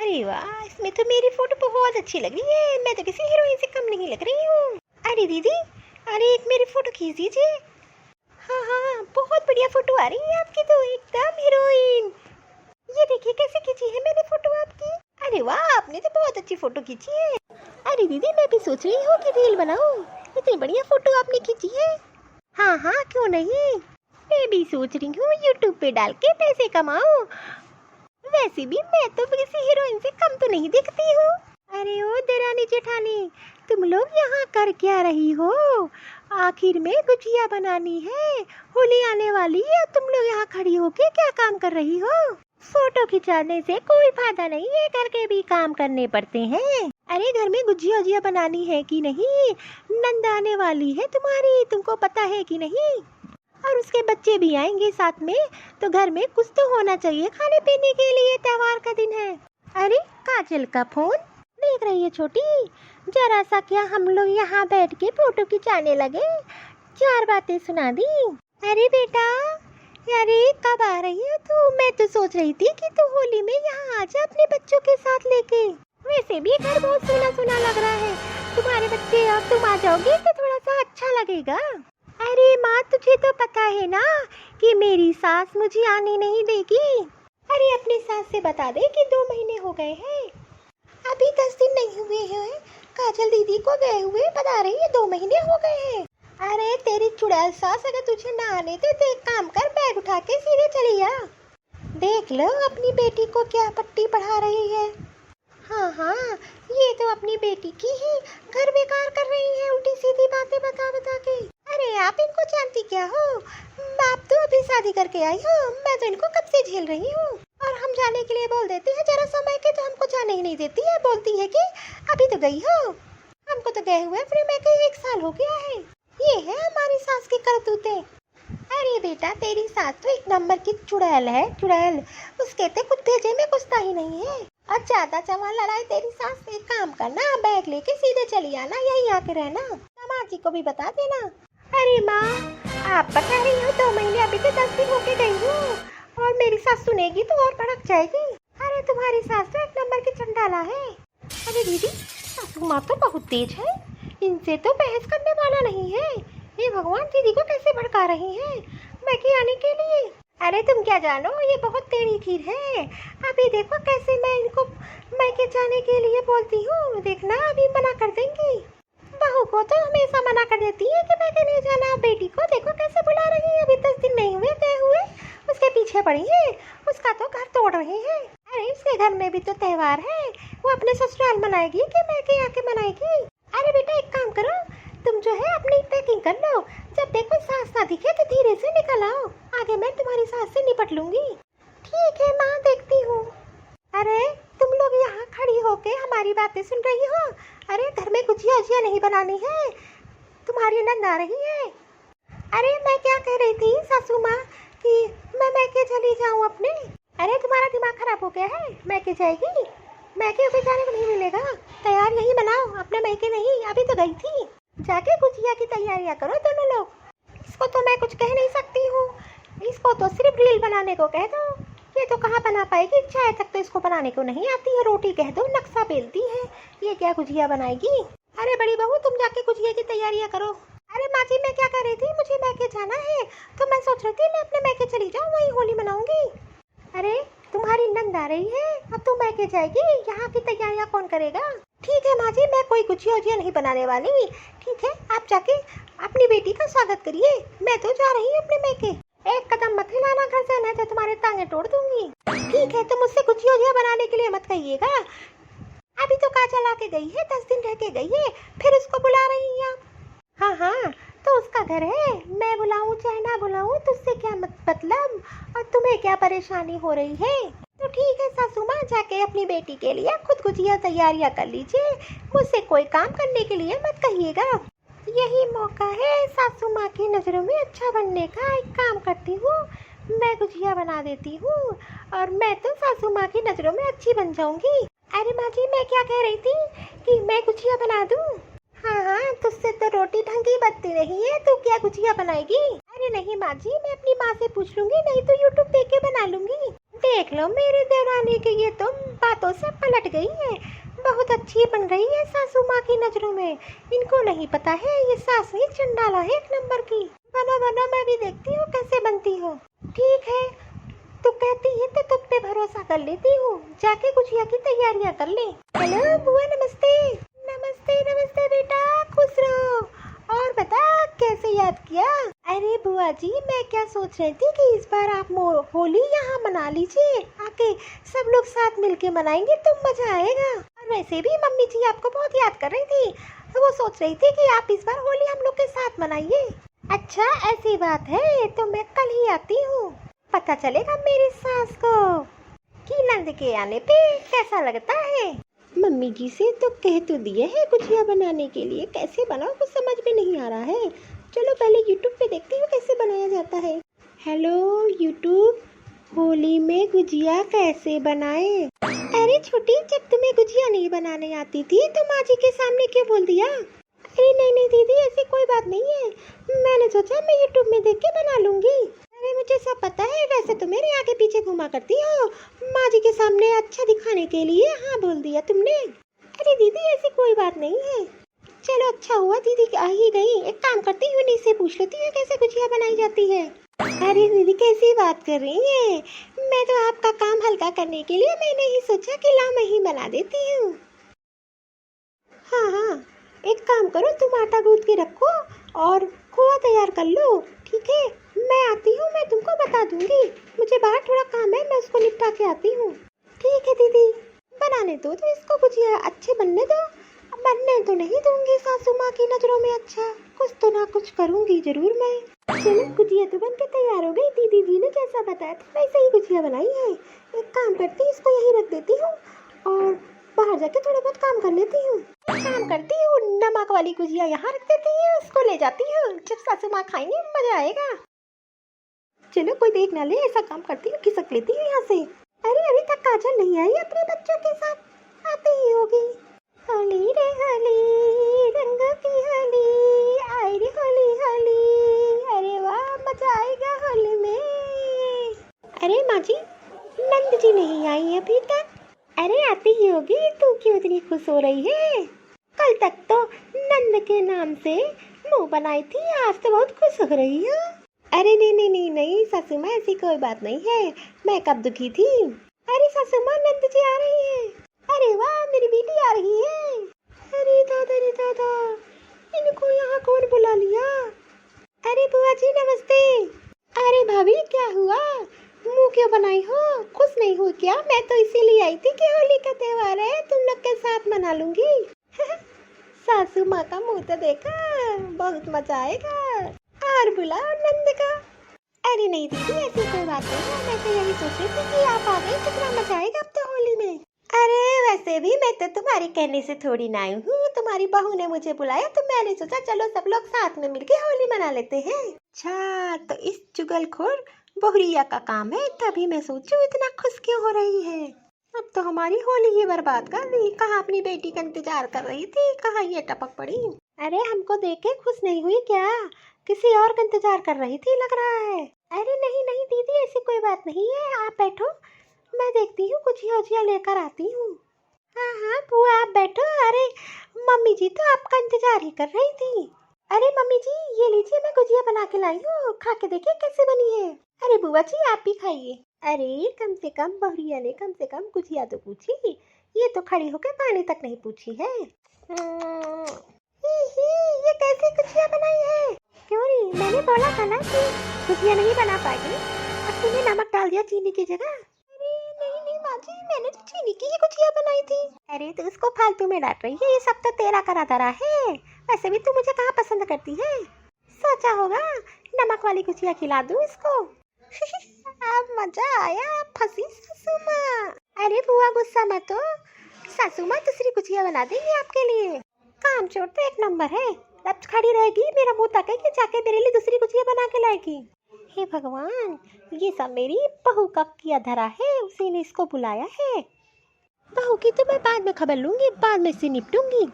अरे वाह, इसमें तो मेरी फोटो बहुत अच्छी लग रही है। मैं तो किसी हीरोइन से कम नहीं लग रही हूँ। अरे दीदी, अरे एक मेरी फोटो खींच दीजिए। हाँ हाँ, बहुत बढ़िया फोटो आ रही है आपकी तो, एकदम हीरोइन। ये देखिए कैसे खींची है मैंने फोटो आपकी। अरे वाह, आपने तो बहुत अच्छी फोटो खींची है। अरे दीदी, मैं भी सोच रही हूँ कि रील बनाऊँ। इतनी बढ़िया फोटो आपने खींची है। हाँ हाँ, क्यों नहीं। मैं भी सोच रही हूँ यूट्यूब पे डाल के पैसे कमाऊँ। वैसे भी मैं तो किसी हीरोइन से कम तो नहीं दिखती हूँ। अरे ओ देरानी जेठानी, तुम लोग यहाँ कर क्या रही हो? आखिर में गुजिया बनानी है, होली आने वाली है, तुम लोग यहाँ खड़ी होके क्या काम कर रही हो? फोटो खिंचाने से कोई फायदा नहीं है, करके भी काम करने पड़ते हैं। अरे घर में गुजिया उजिया बनानी है कि नहीं? नंद आने वाली है तुम्हारी, तुमको पता है कि नहीं? और उसके बच्चे भी आएंगे साथ में, तो घर में कुछ तो होना चाहिए खाने पीने के लिए, त्योहार का दिन है। अरे काजल का फोन देख रही है छोटी? जरा सा क्या हम लोग यहाँ बैठ के फोटो खिंचाने लगे, 4 बातें सुना दी। अरे बेटा, अरे कब आ रही है तू? मैं तो सोच रही थी कि तू होली में यहाँ आ जा अपने बच्चों के साथ लेके। वैसे भी घर बहुत सुना सुना लग रहा है, तुम्हारे बच्चे और तुम आ जाओगे तो थोड़ा सा अच्छा लगेगा। अरे माँ, तुझे तो पता है ना कि मेरी सास मुझे आने नहीं देगी। अरे अपनी सास से बता दे कि 2 महीने हो गए हैं, अभी 10 दिन नहीं हुए हैं। काजल दीदी को गए हुए बता रही है 2 महीने हो गए हैं। अरे तेरी चुड़ैल सास, अगर तुझे ना आने दे तो एक काम कर, बैग उठा के सीधे चली आ। देख लो अपनी बेटी को क्या पट्टी पढ़ा रही है। हाँ हाँ, ये तो अपनी बेटी की ही घर बेकार कर रही है, उल्टी सीधी बातें बता बता के। अरे आप इनको जानती क्या हो? आप तो अभी शादी करके आई हो, मैं तो इनको कब से झेल रही हूँ। और हम जाने के लिए बोल देते हैं जरा समय के, तो हमको जाने ही नहीं देती है, बोलती है कि अभी तो गई हो। हमको तो गए हुए फिर मैं कहीं 1 साल हो गया है। ये है हमारी सास की करतूतें। अरे बेटा, तेरी सास तो एक नंबर की चुड़ैल है, चुड़ैल। उसके ते कुछ भेजे में कुछ ही नहीं है। और ज्यादा चवा लड़ाई तेरी सास से। काम करना, बैग लेके सीधे चली आना, यही आके रहना। माँ जी को भी बता देना। अरे माँ, आप बता रही हो 2 महीने, अभी तो 10 दिन होके गई हूँ, और मेरी सास सुनेगी तो और भड़क जाएगी। अरे तुम्हारी सास तो एक नंबर की चंडाला है। अरे दीदी, सासू माँ तो बहुत तेज है, इनसे तो बहस करने वाला नहीं है। ये भगवान, दीदी को कैसे भड़का रही है मैके आने के लिए। अरे तुम क्या जानो, ये बहुत टेढ़ी खीर है। अभी देखो कैसे मैं इनको मैके जाने के लिए बोलती हूँ, देखना अभी मना कर देंगी। बहू को तो हमेशा मना कर देती है कि मैके नहीं जाना। बेटी को देखो कैसे बुला रही है, अभी 10 दिन नहीं हुए गए हुए, उसके पीछे पड़ी है, उसका तो घर तोड़ रही है। अरे उसके घर में भी तो त्योहार है, वो अपने ससुराल मनाएगी कि मैके आके मनाएगी? अरे बेटा एक काम करो, तुम जो है अपनी पैकिंग कर लो, जब देखो सास ना दिखे तो धीरे से निकल आओ, आगे मैं तुम्हारी सास से निपट लूंगी। ठीक है माँ, देखती हूँ। अरे तुम लोग यहाँ खड़ी होके हमारी बातें सुन रही हो? अरे घर में गुजिया उजिया नहीं बनानी है, तुम्हारी नंद आ रही है। अरे मैं क्या कह रही थी सासू माँ कि मैं मैके चली जाऊँ अपने। अरे तुम्हारा दिमाग खराब हो गया है, मैके जाएगी? मैके अभी जाने को नहीं मिलेगा, तैयार यही बनाओ, अपने मैके नहीं। अभी तो गई थी, जाके गुजिया की तैयारियां करो दोनों लोग। इसको तो मैं कुछ कह नहीं सकती हूँ, इसको तो सिर्फ रील बनाने को कह दो। ये तो कहाँ बना पाएगी, चाय तक तो इसको बनाने को नहीं आती है। रोटी कह दो, नक्शा बेलती है, ये क्या गुजिया बनाएगी? अरे बड़ी बहू, तुम जाके गुजिया की तैयारियां करो। अरे माँ जी, मैं क्या कर रही थी, मुझे मैके जाना है, तो मैं सोच रही थी मैं अपने मैके चली जाऊँ, वही होली मनाऊंगी। अरे तुम्हारी नंद आ रही है, अब तुम मैके जाएगी, यहाँ की तैयारियां कौन करेगा? ठीक है माँ जी, मैं कोई गुजिया उजिया नहीं बनाने वाली। ठीक है, आप जाके अपनी बेटी का स्वागत करिए, मैं तो जा रही हूँ अपने मैके। एक कदम मत हिलाना घर से, नहीं तो तुम्हारे टांगे तोड़ दूंगी। ठीक है, तुम मुझसे गुजिया उजिया बनाने के लिए मत कहिएगा। अभी तो काजल आके गई है, 10 दिन रह के गई है, फिर उसको बुला रही हैं आप? हाँ हाँ, तो उसका घर है, मैं बुलाऊं चाहे ना बुलाऊं, तुझसे क्या मतलब, और तुम्हें क्या परेशानी हो रही है? तो ठीक है सासू माँ, जाके अपनी बेटी के लिए खुद गुजिया तैयारियां कर लीजिए, मुझसे कोई काम करने के लिए मत कहिएगा। यही मौका है सासू माँ की नज़रों में अच्छा बनने का। एक काम करती हूँ, मैं गुजिया बना देती हूँ, और मैं तो सासू माँ की नज़रों में अच्छी बन जाऊंगी। अरे माँ जी, मैं क्या कह रही थी कि मैं गुजिया बना दूँ? हाँ हाँ, तुझसे तो रोटी ढंग की बनती नहीं है, तू क्या गुजिया बनाएगी? अरे नहीं माँ जी, मैं अपनी माँ से पूछ लूंगी, नहीं तो यूट्यूब देख के बना लूंगी। देख लो मेरे देवरानी की ये तुम बातों से पलट गई है। बहुत अच्छी बन रही है सासू माँ की नजरों में। इनको नहीं पता है ये सास ही चंडाला है एक नंबर की। बनो बनो, मैं भी देखती हूँ कैसे बनती हो। ठीक है, तू कहती है तो तुझ पे भरोसा कर लेती हूँ। जाके गुजिया की तैयारियाँ कर ले। हेलो बुआ, नमस्ते। नमस्ते नमस्ते बेटा, खुश रहो। और बता, कैसे याद किया? अरे बुआ जी, मैं क्या सोच रही थी कि इस बार आप होली यहाँ मना लीजिए आके। सब लोग साथ मिलके मनाएंगे तो मजा आएगा। और वैसे भी मम्मी जी आपको बहुत याद कर रही थी, तो वो सोच रही थी कि आप इस बार होली हम लोग के साथ मनाइए। अच्छा ऐसी बात है, तो मैं कल ही आती हूँ। पता चलेगा मेरी सास को कि नंद के आने पे कैसा लगता है। मम्मी जी से तो कह तो दिए है गुजिया बनाने के लिए, कैसे बनाओ कुछ समझ में नहीं आ रहा है। चलो पहले यूट्यूब पे देखती हूँ कैसे बनाया जाता है। हेलो यूट्यूब, होली में गुजिया कैसे बनाए? अरे छोटी, जब तुम्हें गुजिया नहीं बनाने आती थी तो माँ जी के सामने क्यों बोल दिया? अरे नहीं नहीं दीदी, ऐसी कोई बात नहीं है। मैंने सोचा मैं यूट्यूब में देख के बना लूंगी। अरे मुझे सब पता है, वैसे तो मेरे आगे पीछे घुमा करती हो। माँ जी के सामने अच्छा दिखाने के लिए हाँ बोल दिया तुमने। अरे दीदी ऐसी कोई बात नहीं है। चलो अच्छा हुआ दीदी आ ही गई। एक काम करती हूँ, इन्हीं से पूछ लेती हूँ कैसे गुजिया बनाई जाती है। अरे दीदी कैसी बात कर रही है? मैं तो आपका काम हल्का करने के लिए मैंने ही सोचा कि ला मैं ही बना देती हूँ। हाँ हाँ, एक काम करो, तुम आटा गूंथ के रखो और खोआ तैयार कर लो। ठीक है, मैं आती हूँ, मैं तुमको बता दूंगी। मुझे बाहर थोड़ा काम है, मैं उसको निपटा के आती हूँ। ठीक है दीदी, बनाने दो तो इसको गुजिया अच्छे बनने दो। बनने तो नहीं दूंगी सासू माँ की नजरों में अच्छा, कुछ तो ना कुछ करूंगी जरूर मैं। चलो गुजिया तो बन के तैयार हो गई। दीदी जी ने जैसा बताया था वैसे ही गुजिया बनाई है। एक काम करती हूँ, इसको यहीं रख देती हूँ और बाहर जाके थोड़ा बहुत काम कर लेती हूँ। काम करती हूँ, नमक वाली गुजिया यहाँ रख देती हूँ, उसको ले जाती हूँ। जब सासू माँ खाएंगे मजा आएगा। चलो कोई देख ना ले, ऐसा काम करती हूँ, खिसक लेती हूँ यहाँ से। अरे अभी तक काजल नहीं आई अपने बच्चों के साथ, आती ही होगी। होली रे होली, रंग की होली, आई रे होली होली। अरे वाह, मजा आएगा होली में। अरे माँ जी, नंद जी नहीं आई अभी तक। अरे आती ही होगी, तू क्यों इतनी खुश हो रही है? कल तक तो नंद के नाम से मुंह बनाई थी, आज तो बहुत खुश हो रही है। अरे नहीं नहीं नहीं नहीं सासू माँ, ऐसी कोई बात नहीं है। मैं कब दुखी थी? अरे सासू माँ, नंद जी आ रही है। अरे वाह, मेरी बेटी आ रही है। अरे दादा, इनको यहाँ कौन बुला लिया? अरे बुआ जी नमस्ते। अरे भाभी क्या हुआ, मुंह क्यों बनाई हो? खुश नहीं हो क्या? मैं तो इसीलिए आई थी कि होली का त्योहार है, तुम लोग के साथ मना लूंगी। सासू माँ का मुंह तो देखा, बहुत मजा आएगा। और बुलाओ नंद का। अरे नहीं दीदी, ऐसी कोई बात नहीं है, मैं तो यही सोच रही थी कि आप आ गए, कितना मजा आएगा अब तो होली में। अरे वैसे भी मैं तो तुम्हारे कहने से थोड़ी ना आई हूँ, तुम्हारी बहू ने मुझे बुलाया तो मैंने सोचा चलो सब लोग साथ में मिलके होली मना लेते हैं। अच्छा, तो इस चुगलखोर बहुरिया का काम है, तभी मैं सोचूं इतना खुश क्यों हो रही है। अब तो हमारी होली ही बर्बाद कर दी। कहाँ अपनी बेटी का इंतजार कर रही थी, कहाँ ये टपक पड़ी। अरे हमको देख के खुश नहीं हुई क्या? किसी और का इंतजार कर रही थी लग रहा है। अरे नहीं नहीं दीदी, ऐसी कोई बात नहीं है, आप बैठो, मैं देखती हूँ गुजिया उजिया लेकर आती हूँ। हाँ हाँ बुआ आप बैठो। अरे मम्मी जी तो आपका इंतजार ही कर रही थी। अरे मम्मी जी ये लीजिए, मैं गुजिया बना के लाई हूँ, खा के देखिए कैसे बनी है। अरे बुआ जी आप भी खाइए। अरे कम से कम बहुरिया ने कम से कम गुजिया तो पूछी, ये तो खड़ी होकर पानी तक नहीं पूछी है। ये कैसी गुजिया बनाई है? क्यों नहीं, मैंने बोला था ना कि गुजिया नहीं बना पाएगी, अब तूने नमक डाल दिया चीनी की जगह। अरे नहीं नहीं माँ जी, मैंने तो चीनी की ही गुजिया बनाई थी। अरे तो इसको फालतू में डांट रही है, ये सब तो तेरा करा धरा है। वैसे भी तू मुझे कहाँ पसंद करती है, सोचा होगा नमक वाली गुजिया खिला दूँ इसको। अब मजा आया, फंसी सासू माँ। अरे बुआ गुस्सा मत हो, सासू माँ दूसरी गुजिया बना देंगी आपके लिए। काम चोर तो एक नंबर है, अब खड़ी रहेगी मेरा मुंह ताकेगी, जाके मेरे लिए दूसरी गुजिया बना के लाएगी। हे भगवान, ये सब मेरी बहू का किया धरा है, उसी ने इसको बुलाया है। बहू की तो मैं बाद में खबर लूंगी, बाद में इससे निपटूंगी।